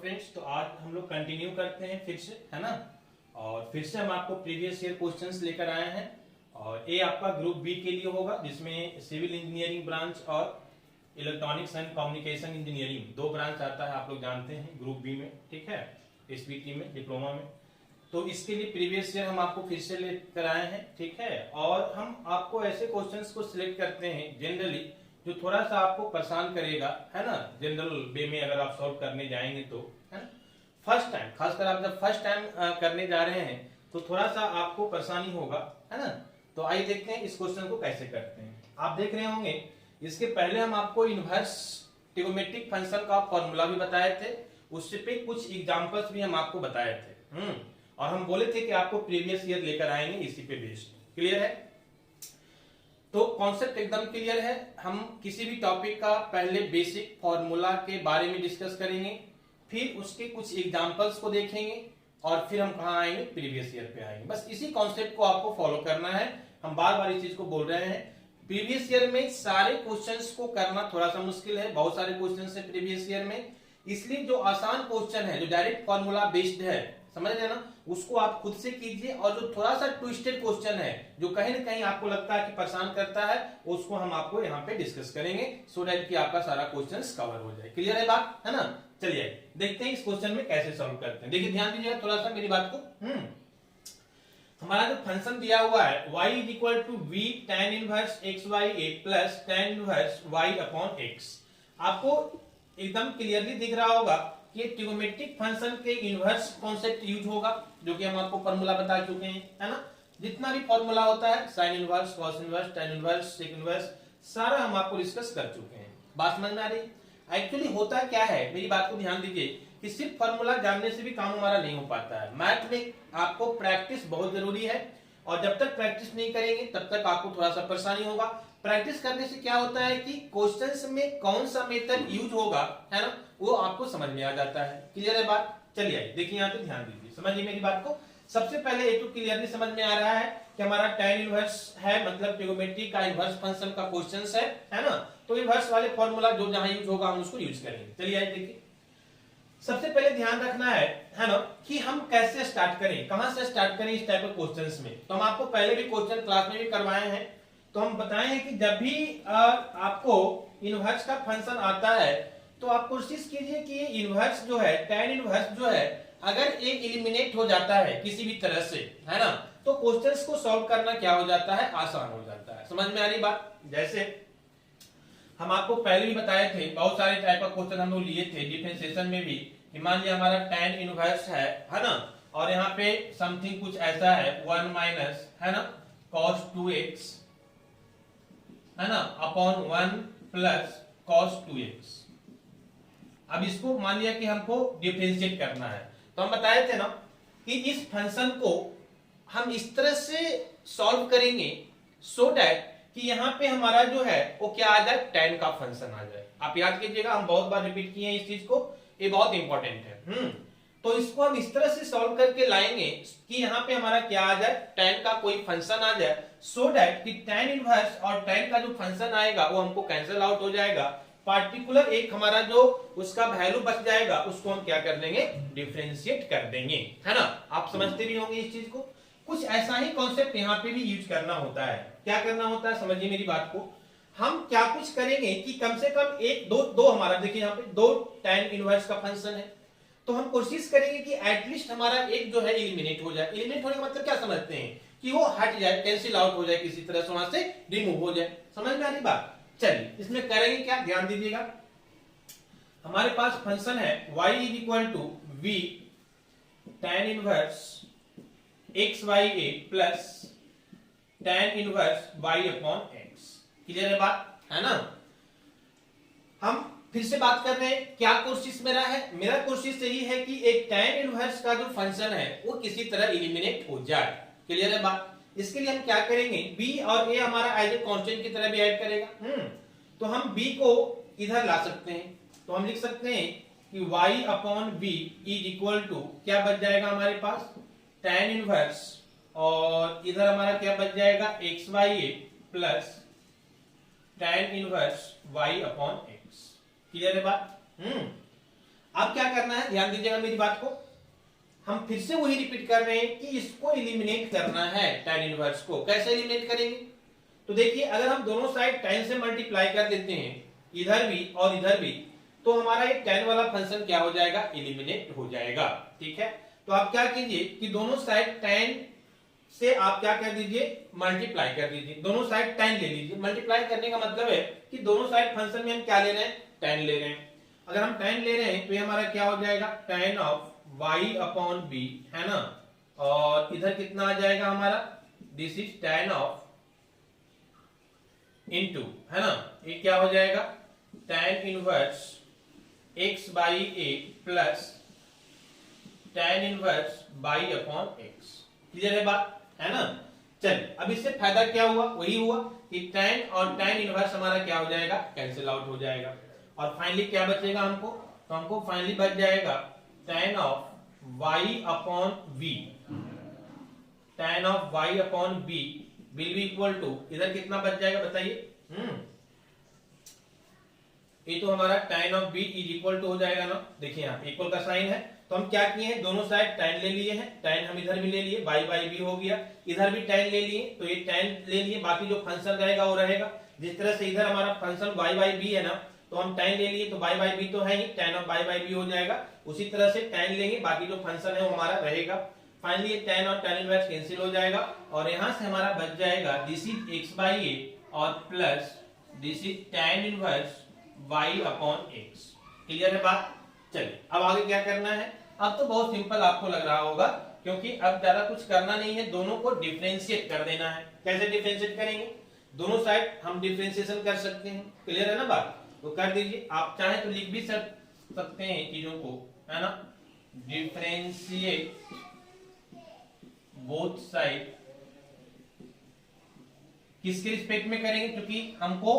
Friends, तो आज हम लोग कंटिन्यू करते हैं फिर से, है ना। और फिर से हम आपको प्रीवियस ईयर क्वेश्चंस लेकर आए हैं और ये आपका ग्रुप बी के लिए होगा, जिसमें सिविल इंजीनियरिंग ब्रांच और इलेक्ट्रॉनिक्स एंड कम्युनिकेशन इंजीनियरिंग दो ब्रांच आता है, आप लोग जानते हैं ग्रुप बी में, ठीक है, एसबीटी में, डिप्लोमा में। तो इसके लिए प्रीवियस ईयर हम आपको फिर से लेकर आए हैं, ठीक है। और हम आपको ऐसे क्वेश्चंस को सिलेक्ट करते हैं जनरली जो थोड़ा सा आपको परेशान करेगा, है ना, जनरल वे में अगर आप सॉल्व करने जाएंगे तो, है ना। फर्स्ट टाइम, खासकर आप जब फर्स्ट टाइम करने जा रहे हैं तो थोड़ा सा आपको परेशानी होगा, है ना। तो आइए देखते हैं इस क्वेश्चन को कैसे करते हैं। आप देख रहे होंगे इसके पहले हम आपको इनवर्स ट्रिगोनोमेट्रिक फंक्शन का फॉर्मूला भी बताए थे, उससे पे कुछ एग्जांपल्स भी हम आपको बताए थे, और हम बोले थे कि आपको प्रीवियस ईयर लेकर आएंगे इसी पे बेस्ड। क्लियर है? तो कॉन्सेप्ट एकदम क्लियर है। हम किसी भी टॉपिक का पहले बेसिक फॉर्मूला के बारे में डिस्कस करेंगे, फिर उसके कुछ एग्जांपल्स को देखेंगे और फिर हम कहां आएंगे, प्रीवियस ईयर पे आएंगे। बस इसी कॉन्सेप्ट को आपको फॉलो करना है। हम बार बार इस चीज को बोल रहे हैं, प्रीवियस ईयर में सारे क्वेश्चंस को करना थोड़ा सा मुश्किल है, बहुत सारे क्वेश्चंस है प्रीवियस ईयर में, इसलिए जो आसान क्वेश्चन है, जो डायरेक्ट फॉर्मूला बेस्ड है, समझ रहे ना, उसको आप खुद से कीजिए। और जो थोड़ा सा ट्विस्टेड क्वेश्चन है, जो कहीं ना कहीं आपको लगता है कि परेशान करता है, उसको हम आपको यहाँ पे डिस्कस करेंगे, सो दैट कि आपका सारा क्वेश्चन कवर हो जाए। क्लियर है बात, है ना। चलिए देखते हैं इस क्वेश्चन में कैसे सॉल्व करते हैं। देखिए ध्यान दीजिएगा थोड़ा सा मेरी बात को। हमारा जो फंक्शन दिया हुआ है y is equal to v tan inverse xy plus tan inverse y upon x, आपको एकदम क्लियरली दिख रहा होगा कि ट्रिगोनोमेट्रिक फंक्शन के इनवर्स कॉन्सेप्ट यूज होगा, जो कि हम आपको फॉर्मूला बता चुके हैं, है ना। जितना भी फॉर्मूला होता है, sine inverse, cos inverse, tan inverse, sec inverse, सारा हम आपको डिस्कस कर चुके हैं। बात समझ में आ रही? एक्चुअली होता क्या है, मेरी बात को ध्यान दीजिए कि सिर्फ फॉर्मूला जानने से भी काम हमारा नहीं हो पाता है। मैथ में आपको प्रैक्टिस बहुत जरूरी है, और जब तक प्रैक्टिस नहीं करेंगे तब तक आपको थोड़ा सा परेशानी होगा। प्रैक्टिस करने से क्या होता है कि क्वेश्चंस में कौन सा मेथड यूज होगा, है ना, वो आपको समझ में आ जाता है। क्लियर है बात? चलिए देखिए यहाँ पे ध्यान दीजिए, समझिए मेरी बात को। सबसे पहले ये तो क्लियरली समझ में आ रहा है कि हमारा tan इनवर्स है, मतलब ट्रिगोनोमेट्री का इनवर्स फंक्शन का क्वेश्चंस है ना। तो इनवर्स वाले फॉर्मूला जो जहां यूज होगा हम उसको यूज करेंगे। चलिए देखिए, सबसे पहले ध्यान रखना है ना, कि हम कैसे स्टार्ट करें, कहां से स्टार्ट करें इस टाइप के क्वेश्चंस में। तो हम आपको पहले भी क्वेश्चन क्लास में भी करवाए हैं, तो हम बताए हैं कि जब भी आपको इनवर्स का फंक्शन आता है तो आप कोशिश कीजिए कि ये इनवर्स जो है, tan इनवर्स जो है, अगर ये एलिमिनेट हो जाता है किसी भी तरह से, है ना, तो क्वेश्चंस को सॉल्व करना क्या हो जाता है, आसान हो जाता है। समझ में आ रही बात? जैसे हम आपको पहले भी बताए थे, बहुत सारे टाइप का क्वेश्चन हम लोग लिए थे डिफरेंशिएशन में भी। मान लिया हमारा tan इनवर्स है ना, और यहाँ पे समथिंग कुछ ऐसा है 1 माइनस, है ना, cos 2x, है ना, अपॉन 1 प्लस cos 2x। अब इसको मान लिया कि हमको डिफरेंशिएट करना है, तो हम बताए थे ना कि इस फंक्शन को हम इस तरह से सॉल्व करेंगे सो दैट कि यहाँ पे हमारा जो है वो क्या आ जाए, tan का फंक्शन आ जाए। आप याद कीजिएगा, हम बहुत बार रिपीट किए हैं इस चीज को, ये बहुत इंपॉर्टेंट है। तो इसको हम इस तरह से सॉल्व करके लाएंगे कि यहाँ पे हमारा क्या आ जाए, tan का कोई फंक्शन आ जाए, सो दैट कि tan इनवर्स और tan का जो फंक्शन आएगा वो हमको कैंसिल आउट हो जाएगा। पार्टिकुलर एक हमारा जो उसका वैल्यू बच जाएगा, उसको हम क्या कर देंगे, डिफरेंशिएट कर देंगे, है ना। आप समझते भी होंगे इस चीज को। कुछ ऐसा ही कॉन्सेप्ट यहाँ पे भी यूज करना होता है। क्या करना होता है, समझिए मेरी बात को। हम क्या कुछ करेंगे कि कम से कम एक दो हमारा, देखिए यहाँ पे 2 tan इनवर्स का फंक्शन है, तो हम कोशिश करेंगे कि एटलीस्ट हमारा एक जो है एलिमिनेट हो जाए। एलिमिनेट होने का मतलब क्या समझते हैं, कि वो हट जाए, कैंसिल आउट हो जाए, किसी तरह से वहां से रिमूव हो जाए। समझ में आ रही बात? चलिए इसमें करेंगे क्या, ध्यान दीजिएगा। हमारे पास फंक्शन है y is equal to v tan inverse xy plus tan inverse y upon x। Clear है बात, है ना। हम फिर से बात कर रहे हैं, क्या कोशिश मेरा है, मेरा कोशिश यही है कि एक tan इनवर्स का जो फंक्शन है वो किसी तरह एलिमिनेट हो जाए। क्लियर है बात? इसके लिए हम क्या करेंगे, b और a हमारा एज ए कांस्टेंट की तरह भी ऐड करेगा। तो हम b को इधर ला सकते हैं, तो हम लिख सकते हैं कि y upon b is equal to क्या बच जाएगा हमारे पास, tan इनवर्स, और इधर हमारा क्या बच जाएगा, xy plus tan inverse y upon x। Clear है बात? अब क्या करना है, ध्यान दीजिएगा मेरी बात को, हम फिर से वही रिपीट कर रहे हैं कि इसको एलिमिनेट करना है tan इनवर्स को। कैसे एलिमिनेट करेंगे, तो देखिए अगर हम दोनों साइड tan से मल्टीप्लाई कर देते हैं, इधर भी और इधर भी, तो हमारा ये tan वाला फंक्शन क्या हो जाएगा, एलिमिनेट हो जाएगा। ठीक है, तो आप क्या कीजिए कि दोनों साइड tan से आप क्या कर दीजिए, मल्टीप्लाई कर दीजिए, दोनों साइड tan ले लीजिए। मल्टीप्लाई करने का मतलब है कि दोनों साइड फंक्शन में हम क्या ले रहे हैं, tan ले रहे हैं। अगर हम tan ले रहे हैं तो ये हमारा क्या हो जाएगा, tan of y upon b, है ना, और इधर कितना आ जाएगा हमारा, this is tan of into, है ना, ये क्या हो जाएगा, tan inverse x by a plus tan inverse y upon x। Clear है बात, है ना। चलिए अब इससे फायदा क्या हुआ, वही हुआ कि tan और tan इनवर्स हमारा क्या हो जाएगा, कैंसिल आउट हो जाएगा, और फाइनली क्या बचेगा हमको, तो हमको फाइनली बच जाएगा tan of y upon v, tan of y upon b will be equal to, इधर कितना बच जाएगा बताइए, ये तो हमारा tan of b is equal to हो जाएगा ना, देखिए यहाँ इक्वल का साइन है, तो हम क्या किए हैं, दोनों साइड tan ले लिए हैं, tan हम इधर भी ले लिए, y बाई b हो गया, इधर भी tan ले लिए, तो ये tan ले लिए, बाकी जो फंक्शन रहेगा वो रहेगा। जिस तरह से इधर हमारा फंक्शन y बाई b है ना, तो हम tan ले लिए, तो y बाई b तो है ही, tan of y by b हो जाएगा। उसी तरह से tan लेंगे, बाकी जो फंक्शन है वो हमारा रहेगा। फाइनली ये tan और tan इनवर्स कैंसिल हो जाएगा, और यहां से हमारा बच जाएगा this is x by a और plus this is tan inverse y upon x। Clear है बात। चलिए अब आगे क्या करना है, अब तो बहुत सिंपल आपको लग रहा होगा, क्योंकि अब ज्यादा कुछ करना नहीं है, दोनों को डिफरेंशिएट कर देना है। कैसे डिफरेंशिएट करेंगे, दोनों साइड हम डिफरेंशिएशन कर सकते हैं। क्लियर है ना बात, तो कर दीजिए, आप चाहे तो लिख भी सकते हैं चीजों को, है ना, डिफरेंशिएट बोथ साइड। किसके रिस्पेक्ट में करेंगे, क्योंकि हमको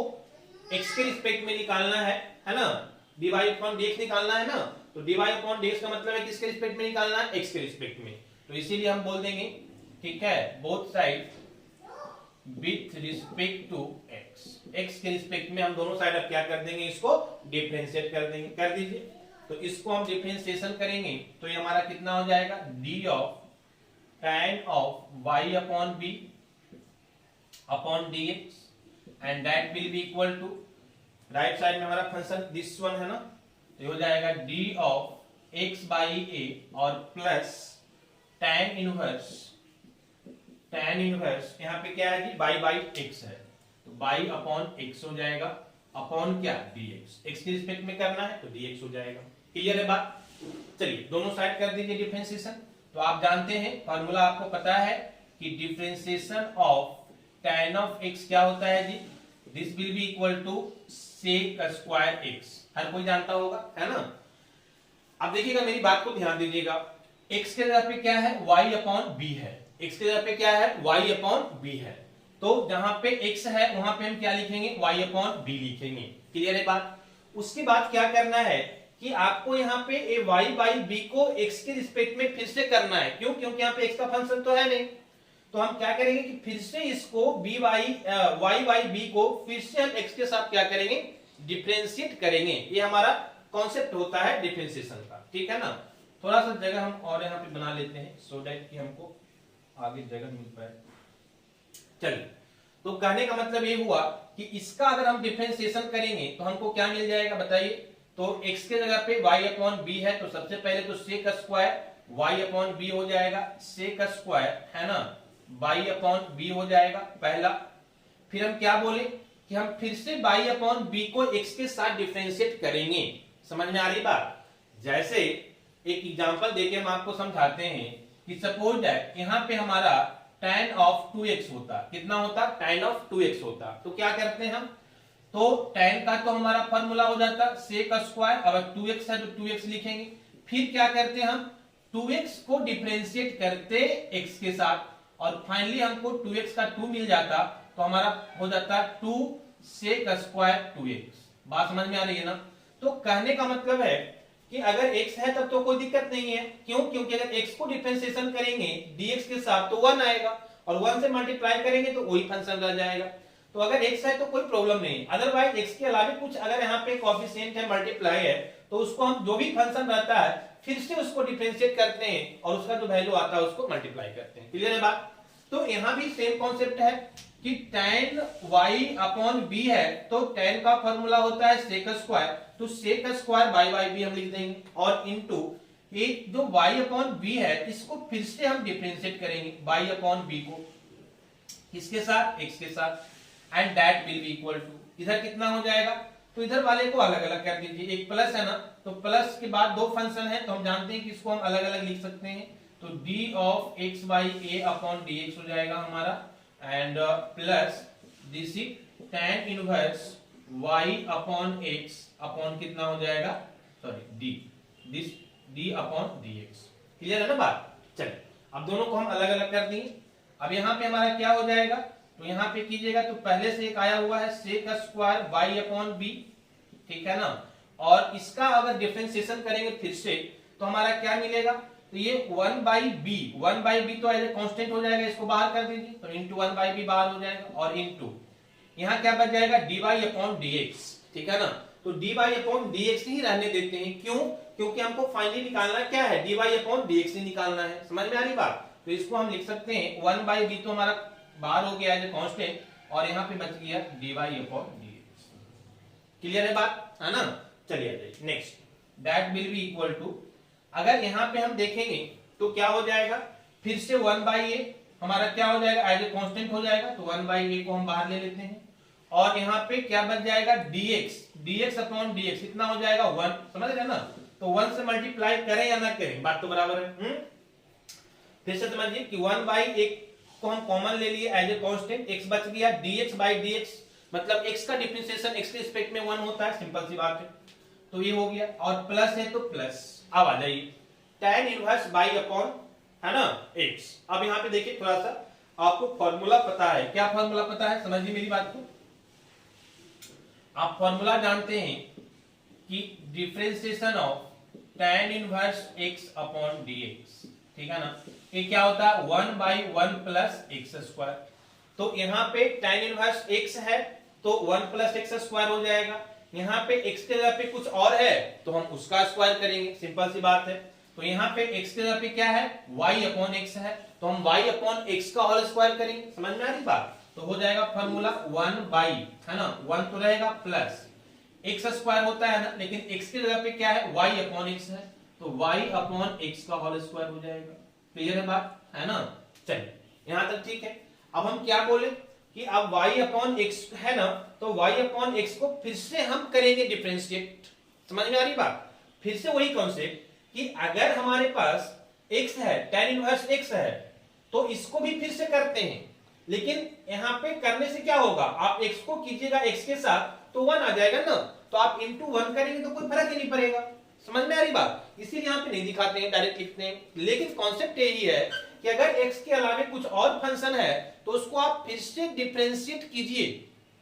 x के रिस्पेक्ट में निकालना है ना, dy अपॉन dx निकालना है ना, तो dy अपॉन dx का मतलब है किसके रिस्पेक्ट में निकालना है, x के रिस्पेक्ट में, तो इसीलिए हम बोल देंगे, ठीक है, both side with respect to x के रिस्पेक्ट में हम दोनों साइड अब क्या कर देंगे, इसको डिफरेंशिएट कर देंगे। कर दीजिए, तो इसको हम डिफरेंशिएशन करेंगे तो ये हमारा कितना हो जाएगा, d of tan of y upon b upon dx, and that will be equal to, right side में हमारा फंक्शन दिस वन है ना, तो हो जाएगा d of x by a और प्लस tan इनवर्स यहाँ पे क्या है जी, y बाई x है, तो y अपॉन x हो जाएगा, अपॉन क्या, dx, x के रिस्पेक्ट में करना है तो dx हो जाएगा। क्लियर है बात। चलिए दोनों साइड कर दीजिए डिफरेंशिएशन। तो आप जानते हैं फॉर्मूला, आपको पता है कि differentiation of tan of x क्या होता है जी, this will be equal to sec square x, हर कोई जानता होगा, है ना। अब देखिएगा मेरी बात को ध्यान दीजिएगा, x के जगह पे क्या है, y अपॉन b है, x के जगह पे क्या है, y अपॉन b है, तो जहां पे x है वहां पे हम क्या लिखेंगे, y अपॉन b लिखेंगे। क्लियर है बात। उसके बाद क्या करना है कि आपको यहाँ पे ये y बाई b को x के रिस्पेक्ट में फिर से करना है, क्यों, क्योंकि यहाँ पे x का फंक्शन तो है नहीं, तो हम क्या करेंगे कि फिर से इसको y बाई b को फिर से हम x के साथ क्या करेंगे, डिफरेंशिएट करेंगे। ये हमारा कॉन्सेप्ट होता है डिफरेंशिएशन का, ठीक है ना। थोड़ा सा जगह हम और यहाँ पे बना लेते हैं सो दैट कि हमको आगे जगह मिल पाए। चलिए, तो कहने का मतलब ये हुआ कि इसका अगर हम डिफरेंशिएशन करेंगे तो हमको क्या मिल जाएगा बताइए, तो x के जगह पे y अपॉन b है, तो सबसे पहले तो sec square y upon b हो जाएगा, sec स्क्वायर, है ना, y अपॉन b हो जाएगा पहला। फिर हम क्या बोले कि हम फिर से y अपॉन b को x के साथ डिफरेंशिएट करेंगे। समझ में आ रही बात। जैसे एक एग्जांपल देके हम आपको समझाते हैं कि सपोज दैट यहाँ पे हमारा tan ऑफ 2x होता, कितना होता, tan ऑफ 2x होता, तो क्या करते हैं हम, तो tan का तो हमारा फॉर्मूला हो जाता sec स्क्वायर, अब 2x है तो 2x लिखेंगे, फिर क्या करते हैं हम 2x को डिफरेंशिएट करते x के साथ, और फाइनली हमको 2x का 2 मिल जाता, तो हमारा हो जाता 2 sec स्क्वायर 2x। बात समझ में आ रही है ना। तो कहने का मतलब है कि अगर x है तब तो कोई दिक्कत नहीं है, क्यों, क्योंकि अगर x को डिफरेंशिएशन करेंगे dx के साथ तो 1 आएगा, और 1 से मल्टीप्लाई करेंगे तो वही फंक्शन रह जाएगा। तो अगर x है तो कोई प्रॉब्लम नहीं, अदरवाइज x के अलावा कुछ अगर यहाँ पे कोएफिशिएंट है, मल्टीप्लाई है, तो उसको हम जो भी फंक्शन रहता है फिर से उसको डिफरेंशिएट करते हैं और उसका जो वैल्यू आता है उसको मल्टीप्लाई करते हैं। क्लियर है बात? तो यहां भी सेम कॉन्सेप्ट है कि tan y अपॉन b है तो tan का फॉर्मूला होता है sec स्क्वायर, तो sec स्क्वायर बाय b हम लिख देंगे और इनटू एक जो y अपॉन b है इसको फिर से हम डिफरेंशिएट करेंगे y अपॉन b को किसके साथ, x के साथ, and that will be equal to इधर कितना हो जाएगा, तो इधर वाले को अलग अलग कर दीजिए, एक प्लस है ना तो प्लस के बाद दो फंक्शन है तो हम जानते हैं कि इसको हम अलग अलग लिख सकते हैं, तो d of x by a upon dx हो जाएगा हमारा and plus this is tan inverse y upon x upon कितना हो जाएगा, sorry d, this d upon dx। Clear है ना बात? चलिए अब दोनों को हम अलग अलग कर दिए। अब यहाँ पे हमारा क्या हो जाएगा, तो यहाँ पे कीजिएगा तो पहले से एक आया हुआ है sec square y upon b, ठीक है ना, और इसका अगर डिफरेंशिएशन करेंगे फिर से तो हमारा क्या मिलेगा, तो ये 1 बाई बी तो एज कांस्टेंट हो जाएगा, इसको बाहर कर दीजिए तो इंटू 1 बाई बी बाहर हो जाएगा और इंटू यहाँ क्या बच जाएगा dy अपॉन dx, ठीक है ना, तो dy अपॉन dx ही रहने देते हैं, क्यों, क्योंकि हमको फाइनली निकालना क्या है, dy अपॉन dx ही निकालना है। समझ में आ रही बात? तो इसको हम लिख सकते हैं 1 बाई बी तो हमारा बाहर हो गया एज कांस्टेंट और यहाँ पे बच गया dy अपॉन dx। क्लियर है बात, है ना? चलिए next, that will be equal to, अगर यहाँ पे हम देखेंगे तो क्या हो जाएगा, फिर से 1 बाई ए हमारा क्या हो जाएगा, एज ए कांस्टेंट हो जाएगा, तो 1 बाई ए को हम बाहर ले लेते हैं और यहाँ पे क्या बच जाएगा dx अपॉन dx कितना हो जाएगा 1, समझ रहे ना, तो 1 से मल्टीप्लाई करें या ना करें बात तो बराबर है। फिर से समझिए कि 1 बाई एक को हम कॉमन ले लिए एज ए कांस्टेंट, x बच गया, dx बाई dx मतलब x का डिफरेंशिएशन x के रिस्पेक्ट में 1 होता है, सिंपल सी बात है, तो ये हो गया और प्लस है तो प्लस, अब आ जाइए tan इनवर्स बाई अपॉन, है ना, x। अब यहाँ पे देखिए थोड़ा सा आपको फॉर्मूला पता है, क्या फॉर्मूला पता है, समझिए मेरी बात को, आप फॉर्मूला जानते हैं कि differentiation of tan inverse x upon dx, ठीक है ना, ये क्या होता है 1 बाई 1 प्लस एक्स स्क्वायर, तो यहाँ पे tan इनवर्स x है तो 1 प्लस एक्स स्क्वायर हो जाएगा, यहाँ पे x के जगह पे कुछ और है तो हम उसका स्क्वायर करेंगे, सिंपल सी बात है, तो यहाँ पे x के जगह पे क्या है y अपॉन x है तो हम y अपॉन x का होल स्क्वायर करेंगे। समझ में आ रही बात? तो हो जाएगा फॉर्मूला 1 बाई, है ना, 1 तो रहेगा प्लस एक्स स्क्वायर होता है ना, लेकिन x की जगह पे क्या है y अपॉन x है तो y अपॉन x का होल स्क्वायर हो जाएगा। क्लियर है बात, है ना? चलिए यहां तक ठीक है। अब हम क्या बोले कि अब y अपॉन x है ना, तो y अपॉन x को फिर से हम करेंगे डिफरेंशिएट। समझ में आ रही बात? फिर से वही कॉन्सेप्ट कि अगर हमारे पास x है, tan इनवर्स x है, तो इसको भी फिर से करते हैं, लेकिन यहाँ पे करने से क्या होगा, आप x को कीजिएगा x के साथ तो 1 आ जाएगा ना, तो आप इंटू 1 करेंगे तो कोई फर्क ही नहीं पड़ेगा। समझ में आ रही बात? इसीलिए यहाँ पे नहीं दिखाते हैं, डायरेक्ट लिखते हैं, लेकिन कॉन्सेप्ट यही है कि अगर x के अलावा कुछ और फंक्शन है तो उसको आप फिर से डिफरेंशिएट कीजिए।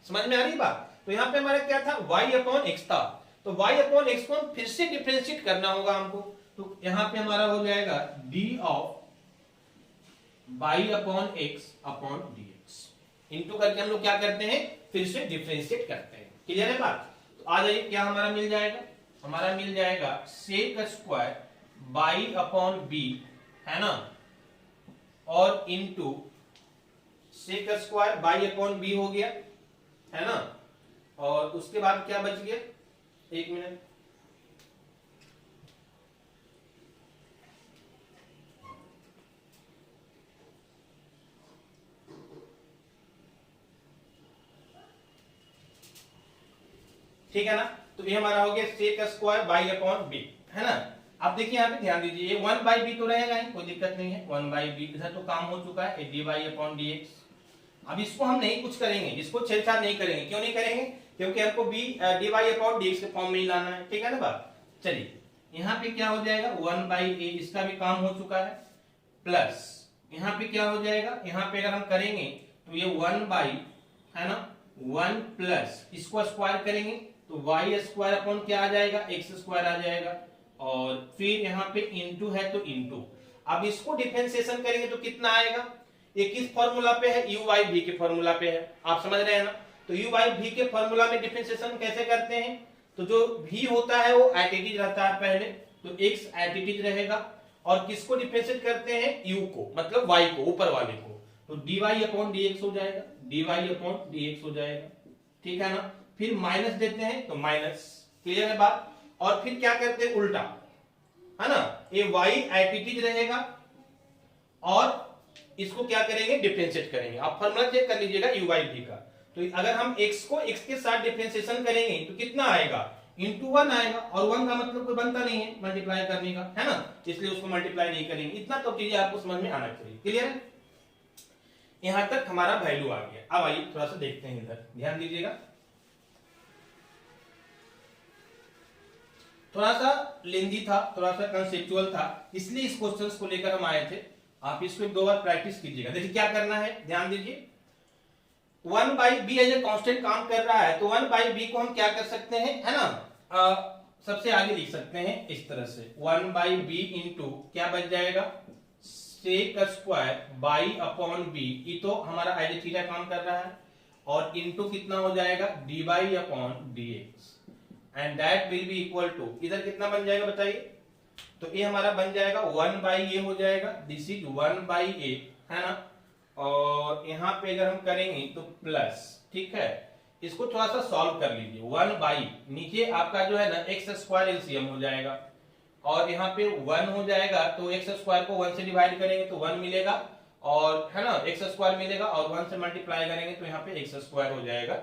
समझ में आ रही बात? तो यहाँ पे हमारा क्या था, y अपॉन x था, तो y अपॉन x को हम फिर से डिफरेंशिएट करना होगा हमको, तो यहाँ पे हमारा हो जाएगा d of y upon x upon dx, into करके हम लोग क्या करते हैं, फिर से डिफरेंशिएट करते हैं। क्लियर है बात? तो आ जाइए क्या हमारा मिल जाएगा, हमारा मिल जाएगा sec square by upon B, है ना, और into sec square by upon B हो गया, है ना, और उसके बाद क्या बच गया, एक मिनट, ठीक है ना, तो ये हमारा हो गया sec square by upon B, है ना। अब देखिए यहाँ पे ध्यान दीजिए, ये 1 बाई बी तो रहेगा ही, कोई दिक्कत नहीं है, 1 बाई बी इधर तो काम हो चुका है, D Y upon D X. अब इसको हम नहीं कुछ करेंगे, इसको छेड़छाड़ नहीं करेंगे, क्यों नहीं करेंगे, क्योंकि हमको B D Y upon D X के फॉर्म में ही लाना है, ठीक है ना बात। चलिए यहाँ पे क्या हो जाएगा 1 बाई ए, इसका भी काम हो चुका है, प्लस यहाँ पे क्या हो जाएगा, यहाँ पे अगर हम करेंगे तो ये 1 बाई, है ना, 1 प्लस इसको स्क्वायर करेंगे तो y स्क्वायर अपॉन क्या आ जाएगा, x स्क्वायर आ जाएगा, और फिर यहाँ पे इंटू है तो इंटू, अब इसको डिफरेंशिएशन करेंगे तो कितना आएगा, ये किस फॉर्मूला पे है, u बाई v के फॉर्मूला पे है, आप समझ रहे हैं ना। तो u बाई v के फॉर्मूला में डिफरेंशिएशन कैसे करते हैं, तो जो v होता है वो एटीटीज रहता है पहले, तो x एटीटीज रहेगा और किसको डिफरेंशिएट करते हैं, u को, मतलब y को, ऊपर वाले को, तो dy अपॉन dx हो जाएगा, dy अपॉन dx हो जाएगा, ठीक है ना। फिर माइनस देते हैं तो माइनस, क्लियर है बात। और फिर क्या करते हैं, उल्टा, है ना, ये y एटीटीज रहेगा और इसको क्या करेंगे, डिफरेंशिएट करेंगे। आप फॉर्मूला चेक कर लीजिएगा u by v का, तो अगर हम x को x के साथ डिफरेंशिएशन करेंगे तो कितना आएगा, इंटू 1 आएगा, और 1 का मतलब कोई बनता नहीं है मल्टीप्लाई करने का, है ना, इसलिए उसको मल्टीप्लाई नहीं करेंगे। इतना तो चीजें आपको समझ में आना चाहिए, क्लियर है। यहां तक हमारा वैल्यू आ गया। अब आइए थोड़ा सा देखते हैं, इधर ध्यान दीजिएगा, थोड़ा सा लेंदी था, थोड़ा सा कंसेप्चुअल था, इसलिए इस क्वेश्चंस को लेकर हम आए थे। आप इसको एक दो बार प्रैक्टिस कीजिएगा। देखिए क्या करना है, ध्यान दीजिए, 1 by B as a constant काम कर रहा है, तो 1 बाई बी को हम क्या कर सकते हैं, है ना, सबसे आगे लिख सकते हैं इस तरह से, 1 बाई बी इंटू क्या बच जाएगा, sec square by upon B, ये तो हमारा एज ए थीटा काम कर रहा है, और इंटू कितना हो जाएगा, D by upon D X, and that will be equal to, इधर कितना बन जाएगा बताइए, तो ये हमारा बन जाएगा 1 बाई ए हो जाएगा, दिस इज 1 बाई ए, है ना, और यहाँ पे अगर हम करेंगे तो प्लस, ठीक है, इसको थोड़ा सा सॉल्व कर लीजिए, 1 बाई नीचे आपका जो है ना एक्स स्क्वायर एलसीएम हो जाएगा, और यहाँ पे 1 हो जाएगा, तो एक्स स्क्वायर को 1 से डिवाइड करेंगे तो 1 मिलेगा, और है ना एक्स स्क्वायर मिलेगा, और 1 से मल्टीप्लाई करेंगे तो यहाँ पे एक्स स्क्वायर हो जाएगा,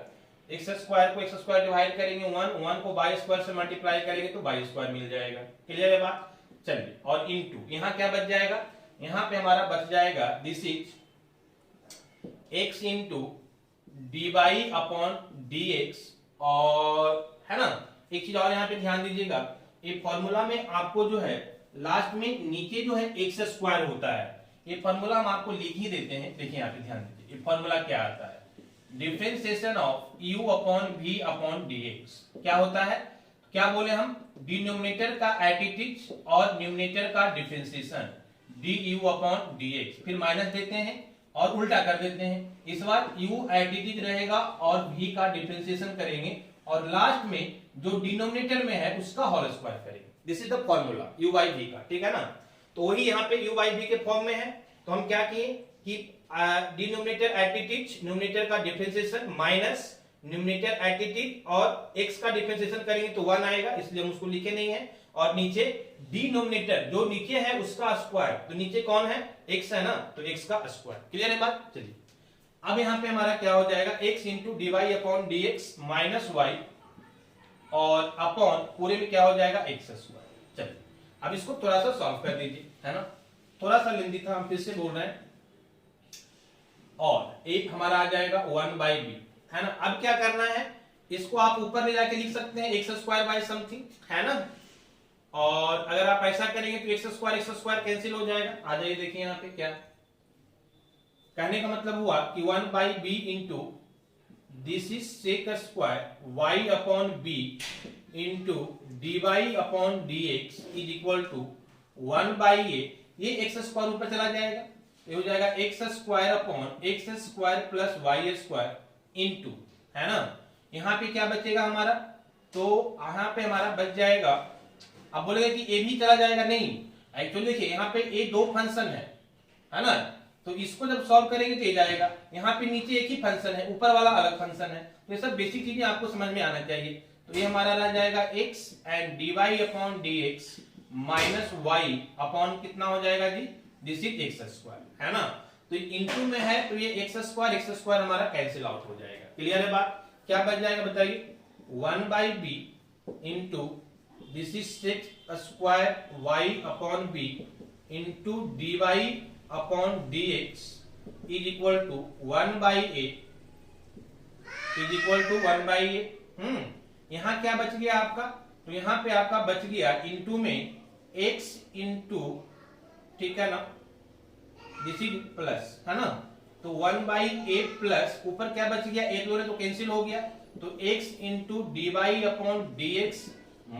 एक्स स्क्वायर को एक्स स्क्वायर डिवाइड करेंगे 1 को बाई स्क्वायर से मल्टीप्लाई करेंगे तो बाई स्क्वायर मिल जाएगा, क्लियर है बात। चलिए, और इनटू यहाँ क्या बच जाएगा, यहाँ पे हमारा बच जाएगा this is x into d by upon D X, और है ना एक चीज और यहाँ पे ध्यान दीजिएगा, ये फॉर्मूला में आपको जो है लास्ट में नीचे जो है एक्स स्क्वायर होता है, ये फॉर्मूला हम आपको लिख ही देते हैं। देखिए यहाँ पे ध्यान दीजिए, ये फॉर्मूला क्या आता है, differentiation of u upon v upon dx, क्या होता है, क्या बोले हम, डिनोमिनेटर का एडिटिव और न्यूमरेटर का डिफरेंशिएशन, du अपॉन dx, फिर माइनस देते हैं और उल्टा कर देते हैं, इस बार u एडिटिव रहेगा और v का डिफरेंशिएशन करेंगे, और लास्ट में जो डिनोमिनेटर में है उसका होल स्क्वायर करेंगे। This is the formula u by v का, ठीक है ना, तो वही यहाँ पे u by v के फॉर्म में है, तो हम क्या किए कि डिनोमिनेटर एडिटिव, न्यूमरेटर का डिफरेंशिएशन माइनस न्यूमरेटर एडिटिव, और x का डिफरेंशिएशन करेंगे तो 1 आएगा, इसलिए हम उसको लिखे नहीं है, और नीचे डिनोमिनेटर जो नीचे है उसका स्क्वायर, तो नीचे कौन है, x है ना, तो x का स्क्वायर, क्लियर है बात। चलिए अब यहाँ पे हमारा क्या हो जाएगा, x into D Y upon D X minus Y, और अपॉन पूरे में क्या हो जाएगा, एक्स स्क्वायर। चलिए अब इसको थोड़ा सा सॉल्व कर दीजिए, है ना, थोड़ा सा लेंदी था, हम फिर से बोल रहे हैं, और एक हमारा आ जाएगा 1 बाई बी, है ना। अब क्या करना है, इसको आप ऊपर ले जाके लिख सकते हैं एक्स स्क्वायर बाई समथिंग, है ना, और अगर आप ऐसा करेंगे तो एक्स स्क्वायर कैंसिल हो जाएगा। आ जाइए देखिए यहाँ पे क्या कहने का मतलब हुआ कि 1 by B into this is sec square Y upon B into D Y upon D x is equal to 1 by ये एक्स स्क्वायर ऊपर चला जाएगा, ये हो जाएगा X square upon x square plus Y square into, है ना, यहाँ पे क्या बचेगा हमारा, तो यहाँ पे हमारा बच जाएगा, अब बोलेगा कि ए भी चला जाएगा, नहीं, एक्चुअली देखिए यहाँ पे ए दो फंक्शन है ना, तो इसको जब सॉल्व करेंगे तो ये जाएगा, यहाँ पे नीचे एक ही फंक्शन है, ऊपर वाला अलग फंक्शन है, तो ये सब बेसिक चीजें आपको समझ में आना चाहिए। तो ये हमारा रह जाएगा x and D Y upon D X minus Y upon कितना हो जाएगा जी, दिस इज एक्स स्क्वायर, है ना, तो इनटू में है तो ये एक्स स्क्वायर हमारा कैंसिल आउट हो जाएगा, क्लियर है बात। क्या बच जाएगा बताइए, 1 by B into this is sec square Y upon B into D Y upon D x is equal to 1 by A is equal to 1 by A. यहाँ क्या बच गया आपका, तो यहाँ पे आपका बच गया इंटू में x इंटू, ठीक है ना, दिस इज प्लस, है ना, तो 1 बाई ए प्लस ऊपर क्या बच गया, एक लोग तो कैंसिल हो गया, तो x into D Y upon D X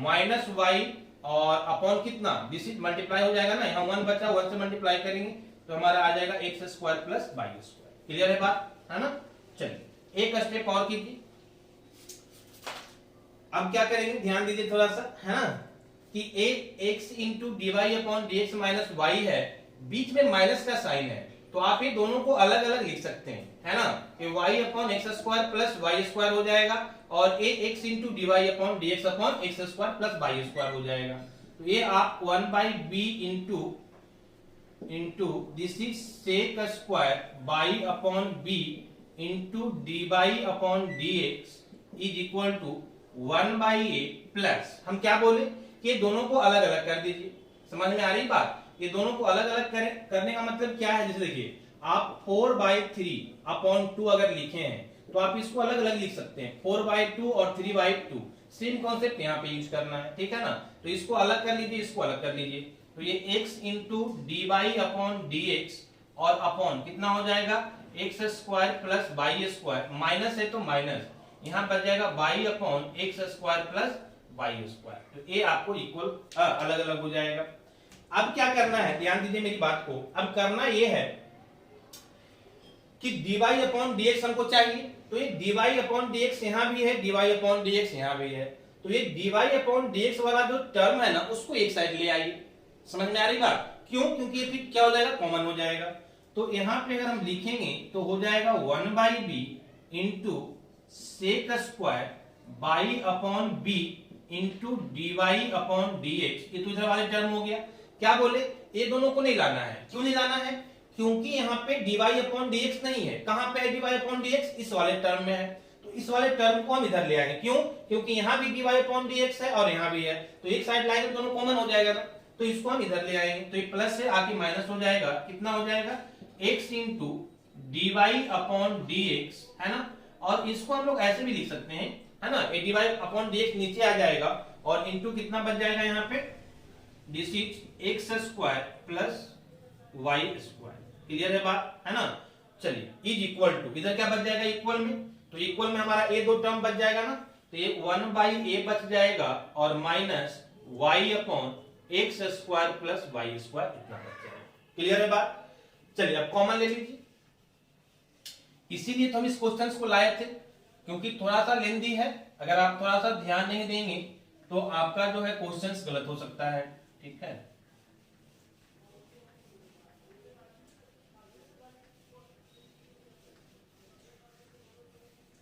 minus Y, और अपॉन कितना, दिस इज मल्टीप्लाई हो जाएगा ना, यहाँ 1 बचा, 1 से मल्टीप्लाई करेंगे तो हमारा आ जाएगा X square plus Y square, clear है बात, है ना। चलिए एक स्टेप और कीजिए, अब क्या करेंगे, ध्यान दीजिए थोड़ा सा, है ना, कि A x into D Y upon D X minus Y है, बीच में माइनस का साइन है, तो आप ये दोनों को अलग अलग लिख सकते हैं, है ना, ये y upon x square plus Y square हो जाएगा, और a x into D Y upon D x upon x square plus Y square हो जाएगा। तो ये आप 1/b into this is sec square by upon B into d by upon D x is equal to 1/a plus, हम क्या बोले कि ये दोनों को अलग अलग कर दीजिए। समझ में आ रही बात, ये दोनों को अलग अलग करने का मतलब क्या है, जैसे देखिए आप 4/3 अपॉन 2 अगर लिखे हैं तो आप इसको अलग अलग लिख सकते हैं, 4/2 और 3/2, सेम कॉन्सेप्ट यहाँ पे यूज करना है, ठीक है ना। तो इसको अलग कर लीजिए, इसको अलग कर लीजिए, तो ये x into D Y upon D X और अपॉन कितना हो जाएगा X square plus Y square, minus है तो माइनस, यहाँ बच जाएगा y upon x square plus Y square, तो ये आपको इक्वल अलग अलग हो जाएगा। अब क्या करना है, ध्यान दीजिए मेरी बात को, अब करना ये है कि dy अपॉन dx हमको चाहिए, तो ये dy अपॉन dx यहाँ भी है, dy अपॉन dx यहाँ भी है, तो ये dy अपॉन dx वाला जो टर्म है ना उसको एक साइड ले आइए। समझ में आ रही बात, क्यों, क्योंकि ये फिर क्या हो जाएगा, कॉमन हो जाएगा। तो यहाँ पे अगर हम लिखेंगे तो हो जाएगा 1/b into sec square by upon B into D upon D X, ये तो इधर वाले टर्म हो गया। क्या बोले, ये दोनों को नहीं लाना है, क्यों नहीं लाना है, क्योंकि यहाँ पे dy अपॉन dx नहीं है, कहां पे है dy अपॉन dx, इस वाले टर्म में है, तो इस वाले टर्म को हम इधर ले आएंगे, क्यों, क्योंकि यहाँ भी dy अपॉन dx है और यहाँ भी है, तो एक साइड लाएंगे तो दोनों कॉमन हो जाएगा ना, तो इसको हम इधर ले आएंगे, तो ये प्लस से आके माइनस हो जाएगा, कितना हो जाएगा x into D upon dx, है ना, और इसको हम लोग ऐसे भी लिख सकते हैं, है ना, dy अपॉन dx नीचे आ जाएगा और इंटू कितना बच जाएगा यहाँ पे this is X square plus Y square, clear है बात, है ना। चलिए इज इक्वल टू, इधर क्या बच जाएगा इक्वल में, तो इक्वल में हमारा ये दो टर्म बच जाएगा ना, तो ये 1/a बच जाएगा और minus y upon x square plus Y square इतना बच जाएगा, क्लियर है बात। चलिए अब कॉमन ले लीजिए, इसीलिए तो हम इस क्वेश्चन को लाए थे, क्योंकि थोड़ा सा लेंदी है, अगर आप थोड़ा सा ध्यान नहीं देंगे तो आपका जो है क्वेश्चन गलत हो सकता है, ठीक है।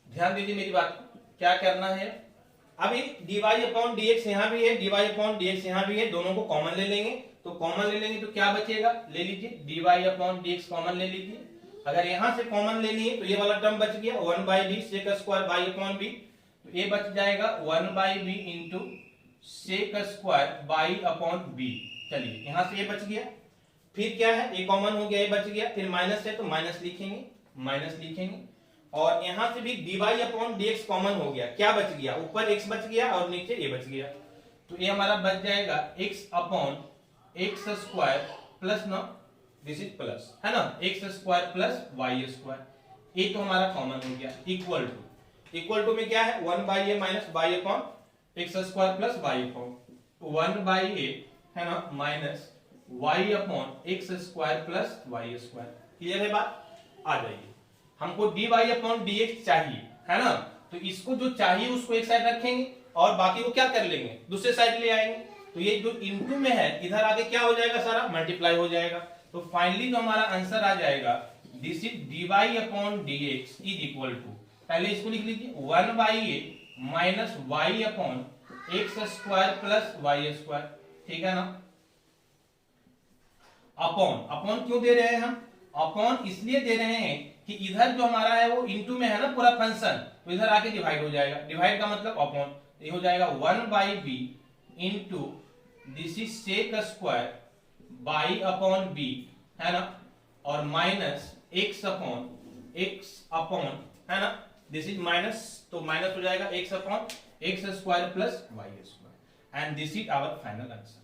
ध्यान दीजिए मेरी बात को, क्या करना है, अभी dy अपॉन dx यहाँ भी है, dy अपॉन dx यहाँ भी है, दोनों को कॉमन ले लेंगे, तो कॉमन ले लेंगे तो क्या बचेगा, ले लीजिए dy अपॉन dx कॉमन ले लीजिए, अगर यहां से कॉमन ले लिए तो ये वाला टर्म बच गया 1/b sec square by upon b, तो ये बच जाएगा 1/b into sec square by upon b। चलिए यहां से ये बच गया, फिर क्या है, ये कॉमन हो गया, ये बच गया, फिर माइनस है तो माइनस लिखेंगे, माइनस लिखेंगे, और यहां से भी dy अपॉन dx कॉमन हो गया, क्या बच गया, ऊपर x बच गया और नीचे ये बच गया, तो ये हमारा बच जाएगा x upon x square plus ना दिस इज प्लस, है ना, x square plus Y square, ये तो हमारा कॉमन हो गया, इक्वल टू में क्या है 1/a minus y upon x square plus y upon 1/a, है ना, minus y upon x square plus Y square, clear है बात। आ जाइए, हमको dy अपॉन dx चाहिए, है ना, तो इसको जो चाहिए उसको एक साइड रखेंगे और बाकी को क्या कर लेंगे, दूसरे साइड ले आएंगे, तो ये जो इनटू में है इधर आके क्या हो जाएगा, सारा मल्टीप्लाई हो जाएगा, तो फाइनली जो हमारा आंसर आ जाएगा this is dy upon dx is equal to, पहले इसको लिख लीजिए 1/a minus y upon x square plus Y square, ठीक है ना। अपॉन क्यों दे रहे हैं हम, अपॉन इसलिए दे रहे हैं कि इधर जो हमारा है वो इनटू में है ना पूरा फंक्शन, तो इधर आके डिवाइड हो जाएगा, डिवाइड का मतलब अपॉन, ये हो जाएगा 1/b into this is sec square by upon b, है ना, और माइनस x अपॉन, है ना, दिस इज माइनस, तो माइनस हो जाएगा x upon x square plus Y square, and this is our final answer.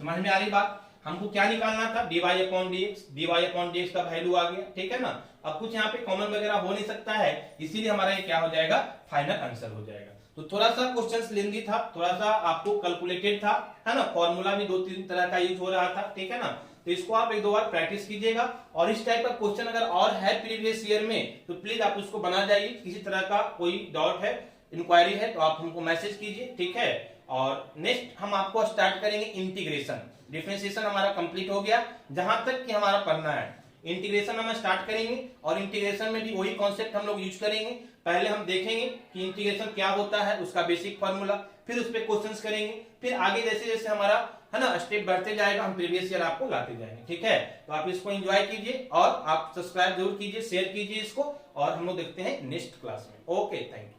समझ में आ रही बात, हमको क्या निकालना था, dy अपॉन dx का वैल्यू आ गया, ठीक है ना। अब कुछ यहाँ पे कॉमन वगैरह हो नहीं सकता है, इसीलिए हमारा ये क्या हो जाएगा, फाइनल आंसर हो जाएगा। तो थोड़ा सा क्वेश्चंस लेंदी था, थोड़ा सा आपको कैलकुलेटेड था, है ना, फॉर्मूला भी 2-3 तरह का यूज हो रहा था, ठीक है ना, तो इसको आप एक दो बार प्रैक्टिस कीजिएगा, और इस टाइप का क्वेश्चन अगर और है प्रीवियस ईयर में तो प्लीज आप उसको बना जाइए, किसी तरह का कोई डाउट है इंक्वायरी है तो आप हमको मैसेज कीजिए, ठीक है। और नेक्स्ट हम आपको स्टार्ट करेंगे इंटीग्रेशन। डिफरेंशिएशन हमारा कंप्लीट हो गया, जहां तक कि हमारा पढ़ना है। इंटीग्रेशन हम स्टार्ट करेंगे और इंटीग्रेशन में भी वही कॉन्सेप्ट हम लोग यूज करेंगे। पहले हम देखेंगे कि इंटीग्रेशन क्या होता है, उसका बेसिक फॉर्मूला, फिर उस पर क्वेश्चंस करेंगे, फिर आगे जैसे जैसे हमारा है ना स्टेप बढ़ते जाएगा हम प्रीवियस ईयर आपको लाते जाएंगे, ठीक है। तो आप इसको एंजॉय कीजिए और आप सब्सक्राइब जरूर कीजिए, शेयर कीजिए इसको, और हम लोग देखते हैं नेक्स्ट क्लास में। Okay, thank you.